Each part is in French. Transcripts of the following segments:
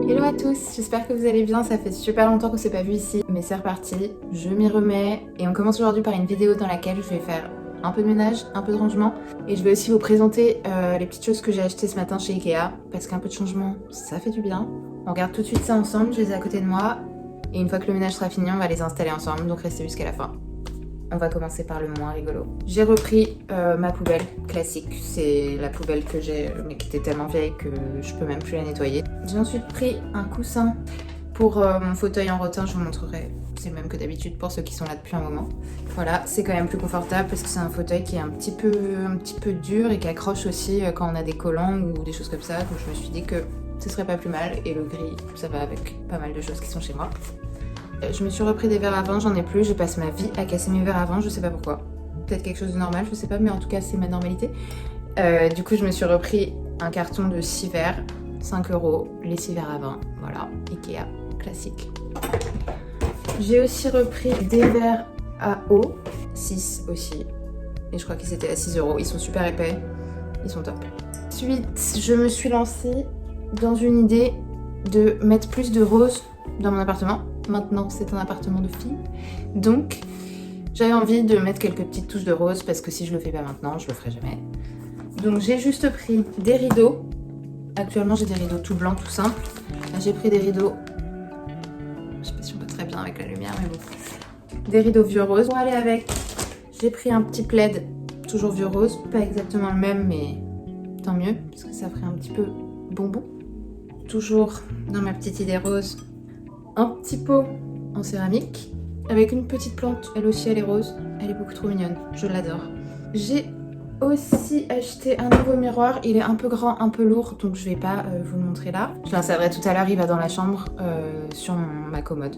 Hello à tous, j'espère que vous allez bien, ça fait super longtemps qu'on s'est pas vu ici, mais c'est reparti, je m'y remets et on commence aujourd'hui par une vidéo dans laquelle je vais faire un peu de ménage, un peu de rangement et je vais aussi vous présenter les petites choses que j'ai achetées ce matin chez Ikea parce qu'un peu de changement, ça fait du bien. On regarde tout de suite ça ensemble, je les ai à côté de moi et une fois que le ménage sera fini, on va les installer ensemble, donc restez jusqu'à la fin. On va commencer par le moins rigolo. J'ai repris ma poubelle classique. C'est la poubelle que j'ai, mais qui était tellement vieille que je peux même plus la nettoyer. J'ai ensuite pris un coussin pour mon fauteuil en rotin. Je vous montrerai. C'est le même que d'habitude pour ceux qui sont là depuis un moment. Voilà, c'est quand même plus confortable parce que c'est un fauteuil qui est un petit peu dur et qui accroche aussi quand on a des collants ou des choses comme ça. Donc je me suis dit que ce serait pas plus mal. Et le gris, ça va avec pas mal de choses qui sont chez moi. Je me suis repris des verres à vin, j'en ai plus, je passe ma vie à casser mes verres à vin, je sais pas pourquoi. Peut-être quelque chose de normal, je sais pas, mais en tout cas c'est ma normalité. Du coup je me suis repris un carton de 6 verres, 5 €, les 6 verres à vin, voilà, Ikea, classique. J'ai aussi repris des verres à eau, 6 aussi, et je crois qu'ils étaient à 6 €, ils sont super épais, ils sont top. Ensuite, je me suis lancée dans une idée de mettre plus de roses dans mon appartement. Maintenant, c'est un appartement de filles. Donc, j'avais envie de mettre quelques petites touches de rose parce que si je le fais pas maintenant, je le ferai jamais. Donc, j'ai juste pris des rideaux. Actuellement, j'ai des rideaux tout blancs, tout simples. Là, j'ai pris des rideaux... Je sais pas si on voit très bien avec la lumière, mais bon. Des rideaux vieux roses. Pour aller avec, j'ai pris un petit plaid, toujours vieux rose. Pas exactement le même, mais tant mieux, parce que ça ferait un petit peu bonbon. Toujours dans ma petite idée rose. Un petit pot en céramique avec une petite plante, elle aussi elle est rose, elle est beaucoup trop mignonne, je l'adore. J'ai aussi acheté un nouveau miroir, il est un peu grand, un peu lourd, donc je vais pas vous le montrer là. Je l'installerai tout à l'heure, il va dans la chambre sur ma commode.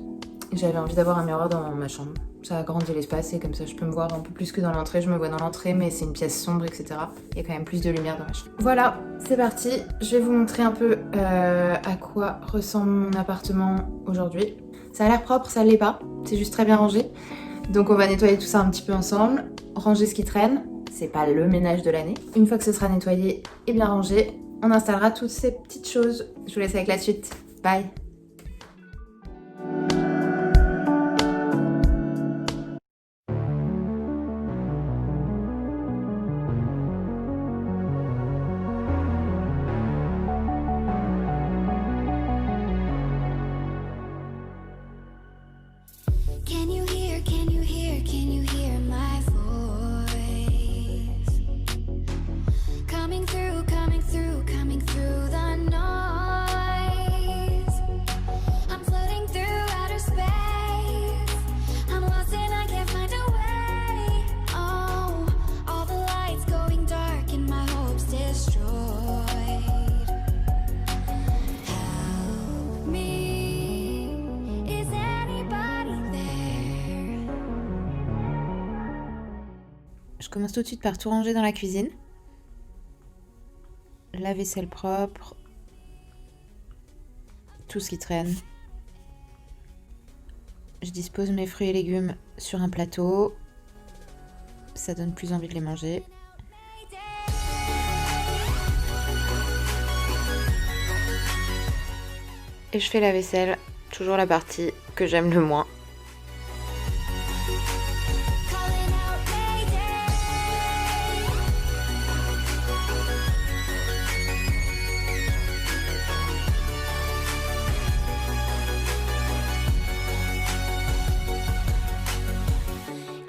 J'avais envie d'avoir un miroir dans ma chambre, ça agrandit l'espace et comme ça je peux me voir un peu plus que dans l'entrée. Je me vois dans l'entrée mais c'est une pièce sombre, etc. Il y a quand même plus de lumière dans la chambre. Voilà, c'est parti. Je vais vous montrer un peu à quoi ressemble mon appartement aujourd'hui. Ça a l'air propre, ça l'est pas, c'est juste très bien rangé. Donc on va nettoyer tout ça un petit peu ensemble, ranger ce qui traîne. C'est pas le ménage de l'année. Une fois que ce sera nettoyé et bien rangé, on installera toutes ces petites choses. Je vous laisse avec la suite. Bye! Can you hear my voice? Coming through the noise. I'm floating through outer space. I'm lost and I can't find a way. Oh, all the lights going dark and my hopes destroyed. Help me. Is anybody there? Je commence tout de suite par tout ranger dans la cuisine. La vaisselle propre, tout ce qui traîne. Je dispose mes fruits et légumes sur un plateau. Ça donne plus envie de les manger. Et je fais la vaisselle, toujours la partie que j'aime le moins. Calling out Mayday.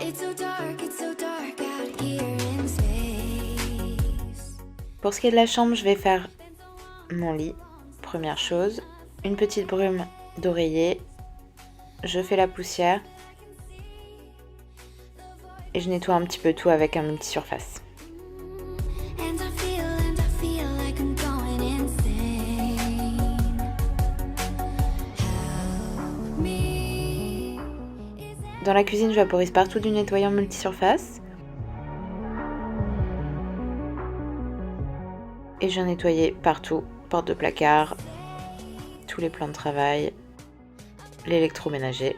It's so dark out here in space. Pour ce qui est de la chambre, je vais faire mon lit, première chose. Une petite brume d'oreiller. Je fais la poussière. Et je nettoie un petit peu tout avec un multi-surface. And I feel like I'm going insane. Help me. Dans la cuisine, je vaporise partout du nettoyant multi-surface. Et je viens nettoyer partout, porte de placard, tous les plans de travail, l'électroménager.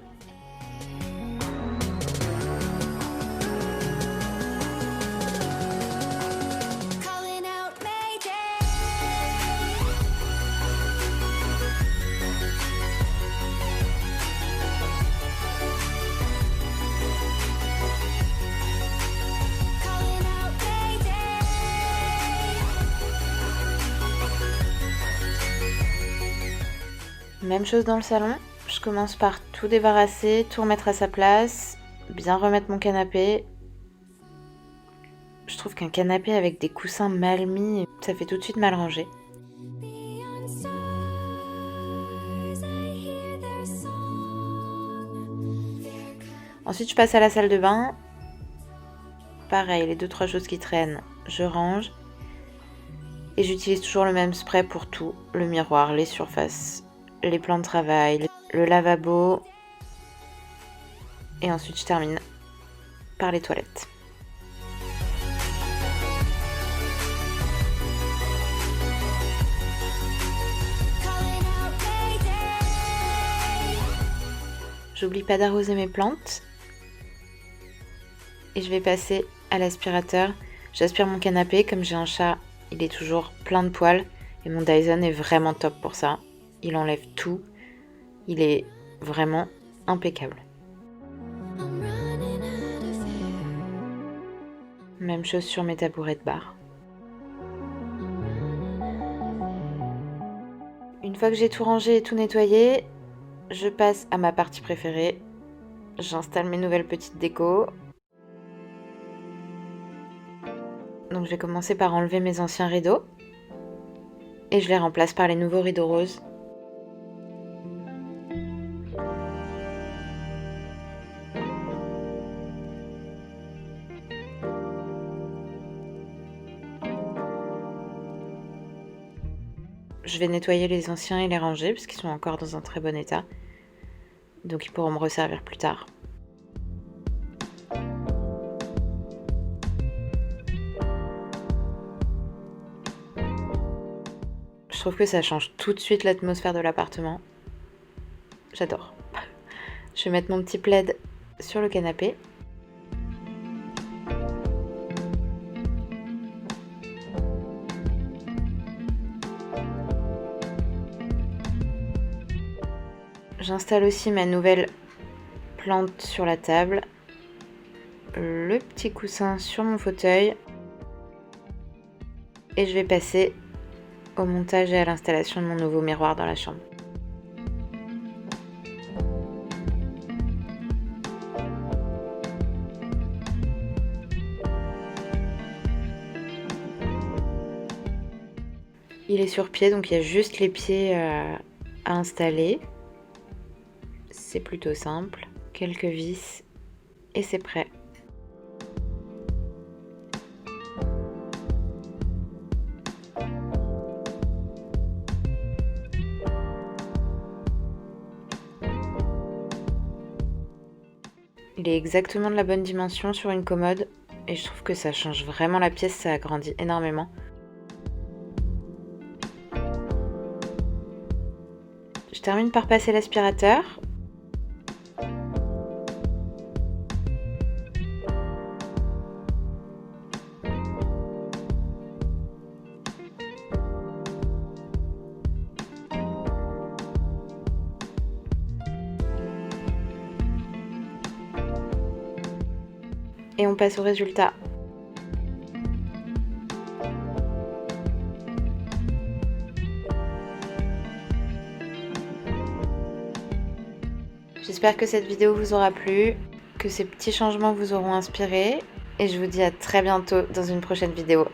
Calling out Mayday. Même chose dans le salon, je commence par tout débarrasser, tout remettre à sa place, bien remettre mon canapé. Je trouve qu'un canapé avec des coussins mal mis, ça fait tout de suite mal rangé. Beyond stars, I hear their song. Ensuite, je passe à la salle de bain. Pareil, les 2-3 choses qui traînent, je range. Et j'utilise toujours le même spray pour tout. Le miroir, les surfaces, les plans de travail, le lavabo. Et ensuite, je termine par les toilettes. Calling out Mayday. J'oublie pas d'arroser mes plantes. Et je vais passer à l'aspirateur. J'aspire mon canapé, comme j'ai un chat, il est toujours plein de poils. Et mon Dyson est vraiment top pour ça. Il enlève tout. Il est vraiment impeccable. I'm running out of air. Même chose sur mes tabourets de bar. Une fois que j'ai tout rangé et tout nettoyé, je passe à ma partie préférée. J'installe mes nouvelles petites décos. Donc je vais commencer par enlever mes anciens rideaux. Et je les remplace par les nouveaux rideaux roses. Je vais nettoyer les anciens et les ranger parce qu'ils sont encore dans un très bon état. Donc ils pourront me resservir plus tard. Je trouve que ça change tout de suite l'atmosphère de l'appartement. J'adore. Je vais mettre mon petit plaid sur le canapé. J'installe aussi ma nouvelle plante sur la table, le petit coussin sur mon fauteuil et je vais passer au montage et à l'installation de mon nouveau miroir dans la chambre. Il est sur pied, donc il y a juste les pieds à installer. C'est plutôt simple, quelques vis et c'est prêt. Il est exactement de la bonne dimension sur une commode et je trouve que ça change vraiment la pièce, ça agrandit énormément. Je termine par passer l'aspirateur. Et on passe au résultat. J'espère que cette vidéo vous aura plu, que ces petits changements vous auront inspiré et je vous dis à très bientôt dans une prochaine vidéo.